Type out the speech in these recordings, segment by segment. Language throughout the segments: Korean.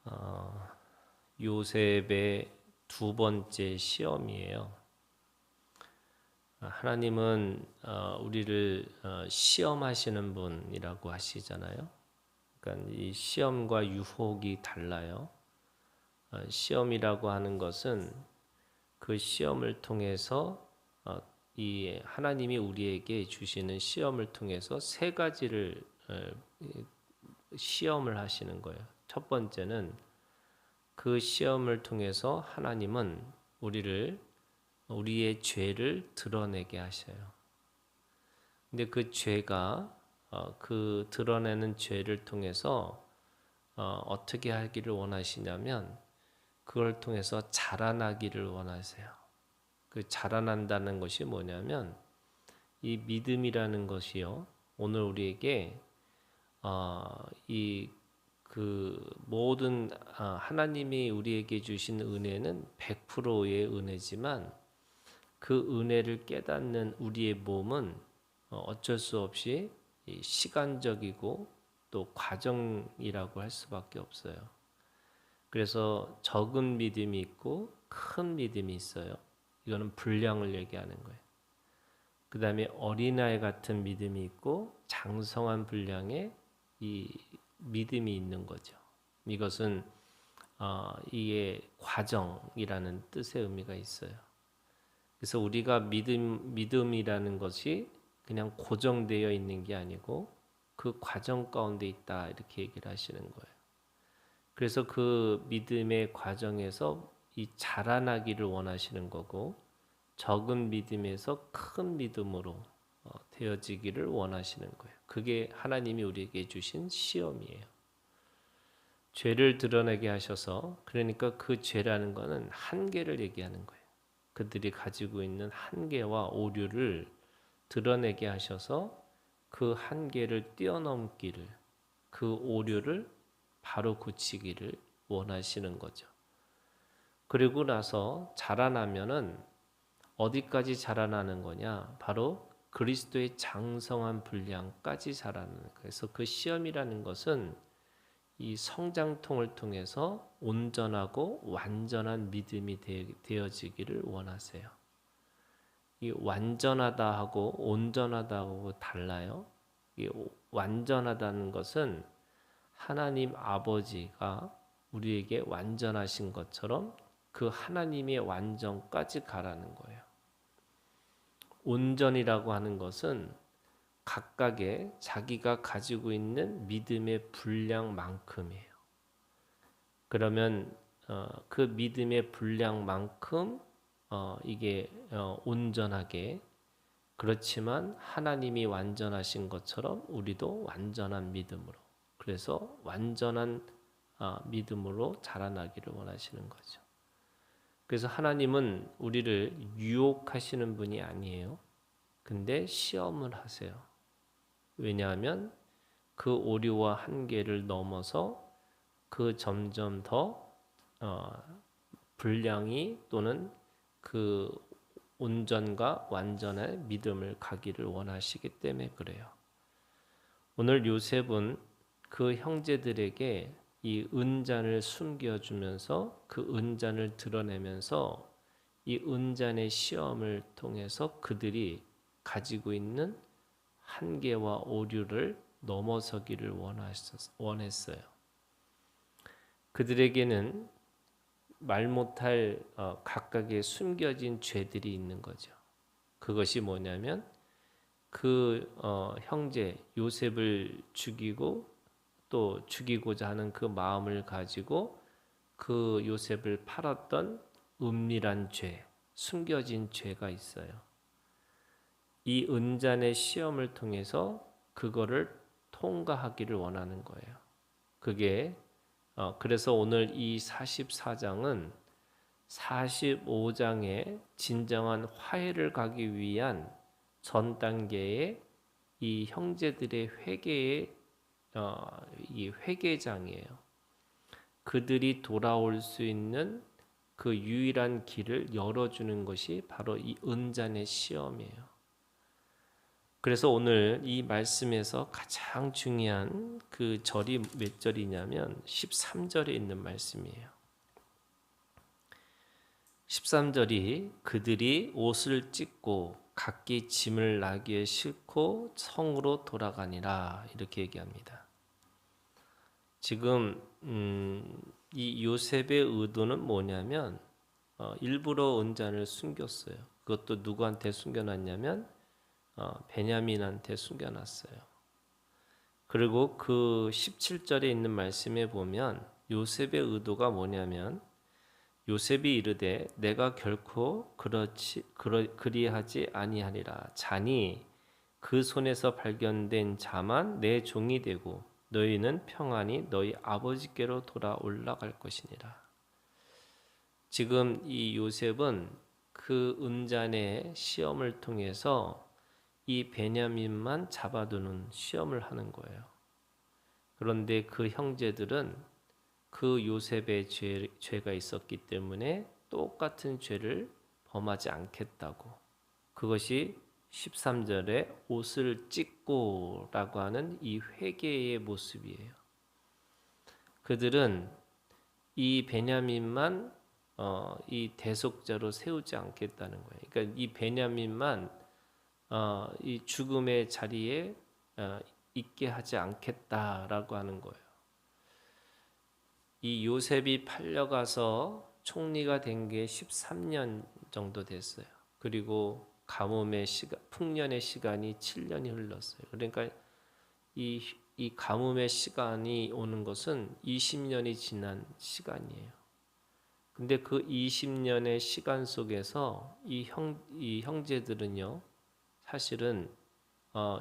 어, 요셉의 두 번째 시험이에요. 하나님은 우리를 시험하시는 분이라고 하시잖아요. 그러니까 이 시험과 유혹이 달라요. 시험이라고 하는 것은 그 시험을 통해서 이 하나님이 우리에게 주시는 시험을 통해서 세 가지를 시험을 하시는 거예요. 첫 번째는 그 시험을 통해서 하나님은 우리의 죄를 드러내게 하셔요. 근데 그 죄가 그 드러내는 죄를 통해서 어떻게 하기를 원하시냐면 그걸 통해서 자라나기를 원하세요. 그 자라난다는 것이 뭐냐면 이 믿음이라는 것이요. 오늘 우리에게 이 그 모든 하나님이 우리에게 주신 은혜는 100%의 은혜지만 그 은혜를 깨닫는 우리의 몸은 어쩔 수 없이 시간적이고 또 과정이라고 할 수밖에 없어요. 그래서 적은 믿음이 있고 큰 믿음이 있어요. 이거는 분량을 얘기하는 거예요. 그 다음에 어린아이 같은 믿음이 있고 장성한 분량의 이 믿음이 있는 거죠. 이것은 이게 과정이라는 뜻의 의미가 있어요. 그래서 우리가 믿음이라는 것이 그냥 고정되어 있는 게 아니고 그 과정 가운데 있다 이렇게 얘기를 하시는 거예요. 그래서 그 믿음의 과정에서 이 자라나기를 원하시는 거고 적은 믿음에서 큰 믿음으로 되어지기를 원하시는 거예요. 그게 하나님이 우리에게 주신 시험이에요. 죄를 드러내게 하셔서 그러니까 그 죄라는 것은 한계를 얘기하는 거예요. 그들이 가지고 있는 한계와 오류를 드러내게 하셔서 그 한계를 뛰어넘기를 그 오류를 바로 고치기를 원하시는 거죠. 그리고 나서 자라나면은 어디까지 자라나는 거냐? 바로 그리스도의 장성한 분량까지 자라나는 거예요. 그래서 그 시험이라는 것은 이 성장통을 통해서 온전하고 완전한 믿음이 되어지기를 원하세요. 이 완전하다 하고 온전하다고 달라요. 이 완전하다는 것은 하나님 아버지가 우리에게 완전하신 것처럼 그 하나님의 완전까지 가라는 거예요. 온전이라고 하는 것은 각각의 자기가 가지고 있는 믿음의 분량만큼이에요. 그러면 그 믿음의 분량만큼 이게 온전하게 그렇지만 하나님이 완전하신 것처럼 우리도 완전한 믿음으로 그래서 완전한 믿음으로 자라나기를 원하시는 거죠. 그래서 하나님은 우리를 유혹하시는 분이 아니에요. 근데 시험을 하세요. 왜냐하면 그 오류와 한계를 넘어서 그 점점 더 분량이 또는 그 온전과 완전의 믿음을 가기를 원하시기 때문에 그래요. 오늘 요셉은 그 형제들에게 이 은잔을 숨겨주면서 그 은잔을 드러내면서 이 은잔의 시험을 통해서 그들이 가지고 있는 한계와 오류를 넘어서기를 원했어요. 그들에게는 말 못할 각각의 숨겨진 죄들이 있는 거죠. 그것이 뭐냐면 그 형제 요셉을 죽이고 또 죽이고자 하는 그 마음을 가지고 그 요셉을 팔았던 은밀한 죄, 숨겨진 죄가 있어요. 이 은잔의 시험을 통해서 그거를 통과하기를 원하는 거예요. 그게 그래서 오늘 이 44장은 45장의 진정한 화해를 가기 위한 전 단계의 이 형제들의 회개의 이 회개장이에요. 그들이 돌아올 수 있는 그 유일한 길을 열어주는 것이 바로 이 은잔의 시험이에요. 그래서 오늘 이 말씀에서 가장 중요한 그 절이 몇 절이냐면 13절에 있는 말씀이에요. 13절이 그들이 옷을 찢고 각기 짐을 나귀에 싣고 성으로 돌아가니라 이렇게 얘기합니다. 지금 이 요셉의 의도는 뭐냐면 일부러 은잔을 숨겼어요. 그것도 누구한테 숨겨놨냐면 베냐민한테 숨겨놨어요. 그리고 그 17절에 있는 말씀에 보면 요셉의 의도가 뭐냐면 요셉이 이르되 내가 결코 그리하지 아니하리라. 자니 그 손에서 발견된 자만 내 종이 되고 너희는 평안히 너희 아버지께로 돌아 올라갈 것이니라. 지금 이 요셉은 그 은잔의 시험을 통해서 이 베냐민만 잡아두는 시험을 하는 거예요. 그런데 그 형제들은 그 요셉의 죄가 있었기 때문에 똑같은 죄를 범하지 않겠다고. 그것이 13절에 옷을 찢고 라고 하는 이 회개의 모습이에요. 그들은 이 베냐민만 이 대속자로 세우지 않겠다는 거예요. 그러니까 이 베냐민만 이 죽음의 자리에 있게 하지 않겠다라고 하는 거예요. 이 요셉이 팔려가서 총리가 된 게 13년 정도 됐어요. 그리고 가뭄의 시간, 풍년의 시간이 7년이 흘렀어요. 그러니까 이 가뭄의 시간이 오는 것은 20년이 지난 시간이에요. 근데 그 20년의 시간 속에서 이 형제들은요, 사실은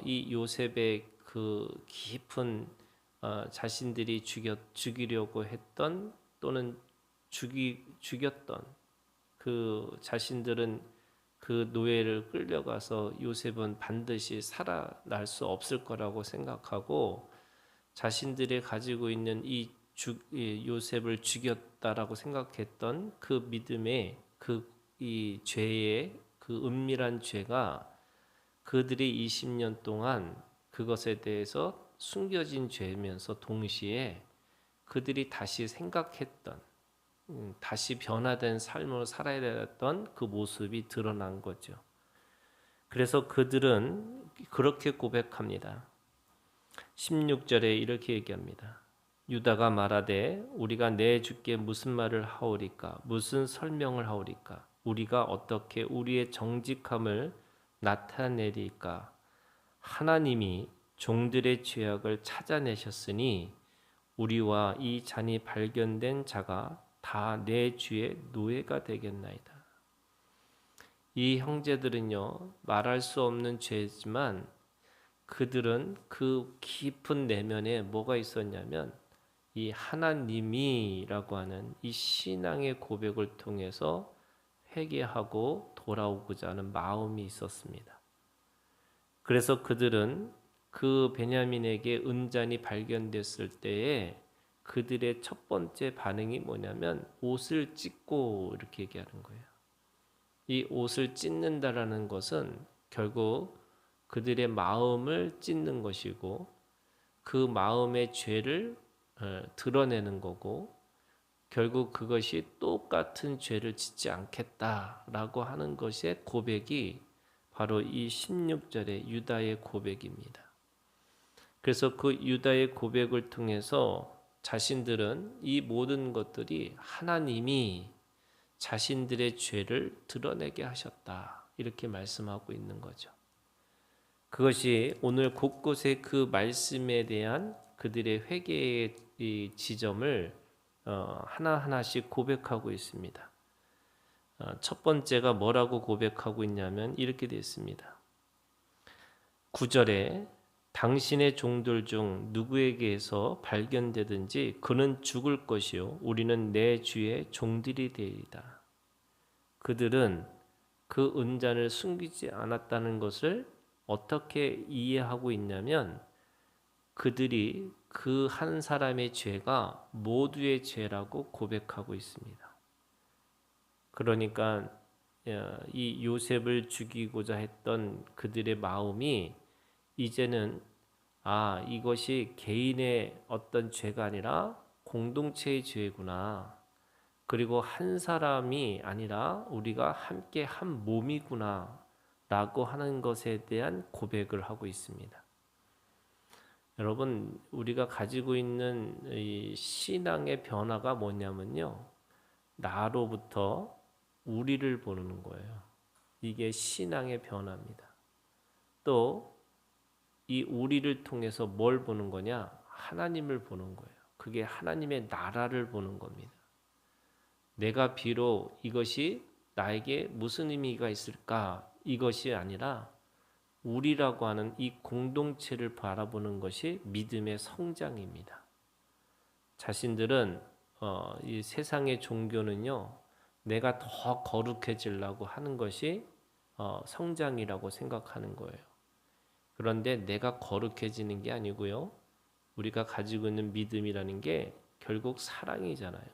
이 요셉의 그 깊은 자신들이 죽이려고 했던 또는 죽였던 그 자신들은 그 노예를 끌려가서 요셉은 반드시 살아날 수 없을 거라고 생각하고 자신들이 가지고 있는 이 요셉을 죽였다라고 생각했던 그 믿음의 이 죄의 그 은밀한 죄가 그들이 20년 동안 그것에 대해서 숨겨진 죄면서 동시에 그들이 다시 생각했던 다시 변화된 삶을 살아야 했던 그 모습이 드러난 거죠. 그래서 그들은 그렇게 고백합니다. 16절에 이렇게 얘기합니다. 유다가 말하되 우리가 내 주께 무슨 말을 하오리까? 무슨 설명을 하오리까? 우리가 어떻게 우리의 정직함을 나타내리까? 하나님이 종들의 죄악을 찾아내셨으니 우리와 이 잔이 발견된 자가 다 내 주의 노예가 되겠나이다. 이 형제들은요, 말할 수 없는 죄지만 그들은 그 깊은 내면에 뭐가 있었냐면 이 하나님이라고 하는 이 신앙의 고백을 통해서 회개하고 돌아오고자 하는 마음이 있었습니다. 그래서 그들은 그 베냐민에게 은잔이 발견됐을 때에 그들의 첫 번째 반응이 뭐냐면 옷을 찢고 이렇게 얘기하는 거예요. 이 옷을 찢는다라는 것은 결국 그들의 마음을 찢는 것이고 그 마음의 죄를 드러내는 거고 결국 그것이 똑같은 죄를 짓지 않겠다라고 하는 것의 고백이 바로 이 16절의 유다의 고백입니다. 그래서 그 유다의 고백을 통해서 자신들은 이 모든 것들이 하나님이 자신들의 죄를 드러내게 하셨다 이렇게 말씀하고 있는 거죠. 그것이 오늘 곳곳에 그 말씀에 대한 그들의 회개의 지점을 하나하나씩 고백하고 있습니다. 첫 번째가 뭐라고 고백하고 있냐면 이렇게 되어 있습니다. 9절에 당신의 종들 중 누구에게서 발견되든지 그는 죽을 것이요 우리는 내 주의 종들이 되리이다. 그들은 그 은잔을 숨기지 않았다는 것을 어떻게 이해하고 있냐면 그들이 그 한 사람의 죄가 모두의 죄라고 고백하고 있습니다. 그러니까 이 요셉을 죽이고자 했던 그들의 마음이 이제는 이것이 개인의 어떤 죄가 아니라 공동체의 죄구나. 그리고 한 사람이 아니라 우리가 함께 한 몸이구나 라고 하는 것에 대한 고백을 하고 있습니다. 여러분, 우리가 가지고 있는 이 신앙의 변화가 뭐냐면요, 나로부터 우리를 보는 거예요. 이게 신앙의 변화입니다. 또 이 우리를 통해서 뭘 보는 거냐? 하나님을 보는 거예요. 그게 하나님의 나라를 보는 겁니다. 내가 비록 이것이 나에게 무슨 의미가 있을까? 이것이 아니라 우리라고 하는 이 공동체를 바라보는 것이 믿음의 성장입니다. 자신들은 이 세상의 종교는요, 내가 더 거룩해지려고 하는 것이 성장이라고 생각하는 거예요. 그런데 내가 거룩해지는 게 아니고요, 우리가 가지고 있는 믿음이라는 게 결국 사랑이잖아요.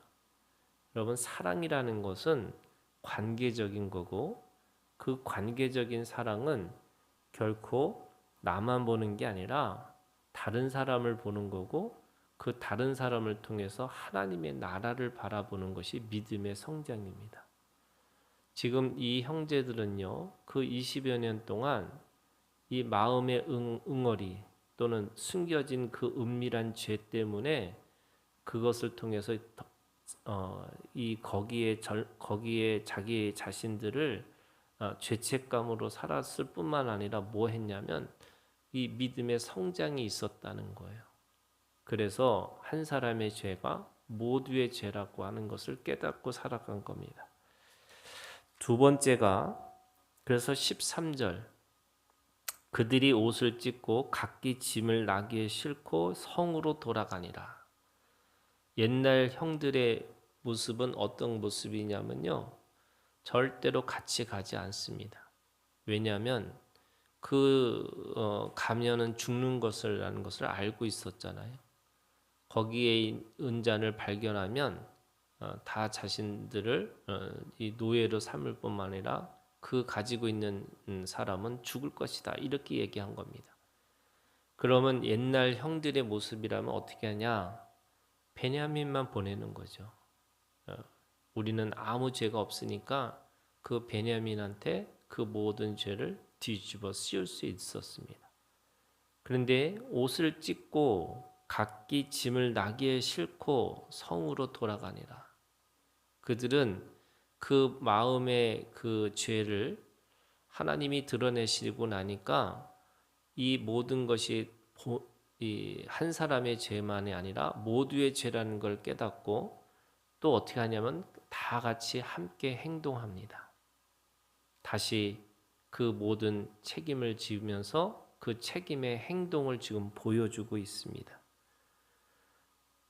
여러분, 사랑이라는 것은 관계적인 거고, 그 관계적인 사랑은 결코 나만 보는 게 아니라 다른 사람을 보는 거고, 그 다른 사람을 통해서 하나님의 나라를 바라보는 것이 믿음의 성장입니다. 지금 이 형제들은요, 그 20여 년 동안 이 마음의 응어리 또는 숨겨진 그 은밀한 죄 때문에 그것을 통해서 거기에 자기 자신들을 죄책감으로 살았을 뿐만 아니라 뭐 했냐면 이 믿음의 성장이 있었다는 거예요. 그래서 한 사람의 죄가 모두의 죄라고 하는 것을 깨닫고 살아간 겁니다. 두 번째가, 그래서 13절, 그들이 옷을 찢고 각기 짐을 나귀에 싣고 성으로 돌아가니라. 옛날 형들의 모습은 어떤 모습이냐면요, 절대로 같이 가지 않습니다. 왜냐하면 가면은 죽는 것이라는 것을 알고 있었잖아요. 거기에 은잔을 발견하면 다 자신들을 이 노예로 삼을 뿐만 아니라 그 가지고 있는 사람은 죽을 것이다, 이렇게 얘기한 겁니다. 그러면 옛날 형들의 모습이라면 어떻게 하냐? 베냐민만 보내는 거죠. 우리는 아무 죄가 없으니까 그 베냐민한테 그 모든 죄를 뒤집어 씌울 수 있었습니다. 그런데 옷을 찢고 각기 짐을 나귀에 싣고 성으로 돌아가니라. 그들은 그 마음의 그 죄를 하나님이 드러내시고 나니까 이 모든 것이 한 사람의 죄만이 아니라 모두의 죄라는 걸 깨닫고 또 어떻게 하냐면 다 같이 함께 행동합니다. 다시 그 모든 책임을 지으면서 그 책임의 행동을 지금 보여주고 있습니다.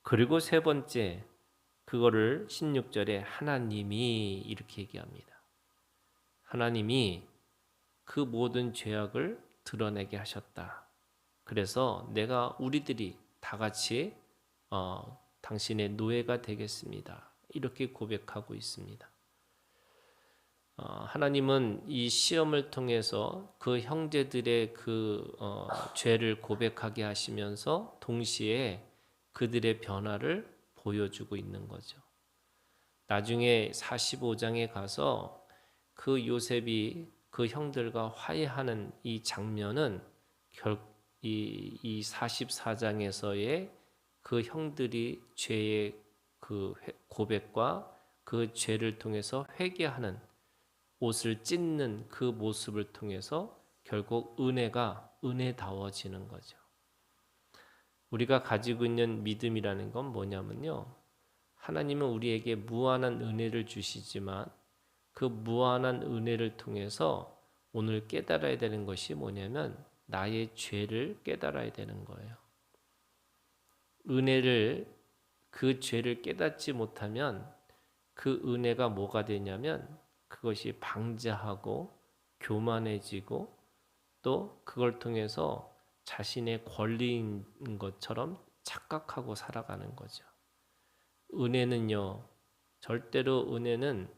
그리고 세 번째, 그거를 16절에 하나님이 이렇게 얘기합니다. 하나님이 그 모든 죄악을 드러내게 하셨다. 그래서 우리들이 다 같이 당신의 노예가 되겠습니다, 이렇게 고백하고 있습니다. 하나님은 이 시험을 통해서 그 형제들의 죄를 고백하게 하시면서 동시에 그들의 변화를 보여주고 있는 거죠. 나중에 45장에 가서 그 요셉이 그 형들과 화해하는 이 장면은 이 44장에서의 그 형들이 죄의 그 고백과 그 죄를 통해서 회개하는, 옷을 찢는 그 모습을 통해서 결국 은혜다워지는 거죠. 우리가 가지고 있는 믿음이라는 건 뭐냐면요, 하나님은 우리에게 무한한 은혜를 주시지만 그 무한한 은혜를 통해서 오늘 깨달아야 되는 것이 뭐냐면 나의 죄를 깨달아야 되는 거예요. 그 죄를 깨닫지 못하면 그 은혜가 뭐가 되냐면 그것이 방자하고 교만해지고 또 그걸 통해서 자신의 권리인 것처럼 착각하고 살아가는 거죠. 절대로 은혜는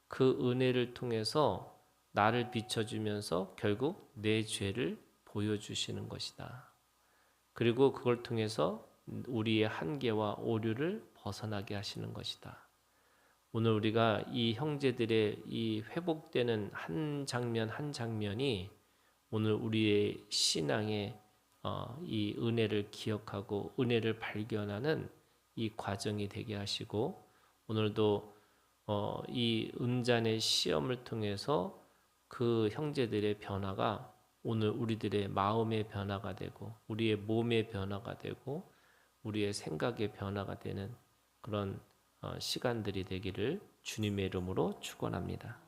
그 은혜를 통해서 나를 비춰주면서 결국 내 죄를 보여주시는 것이다. 그리고 그걸 통해서 우리의 한계와 오류를 벗어나게 하시는 것이다. 오늘 우리가 이 형제들의 이 회복되는 한 장면 한 장면이 오늘 우리의 신앙의 이 은혜를 기억하고 은혜를 발견하는 이 과정이 되게 하시고, 오늘도 이 은잔의 시험을 통해서 그 형제들의 변화가 오늘 우리들의 마음의 변화가 되고 우리의 몸의 변화가 되고 우리의 생각의 변화가 되는 그런 시간들이 되기를 주님의 이름으로 축원합니다.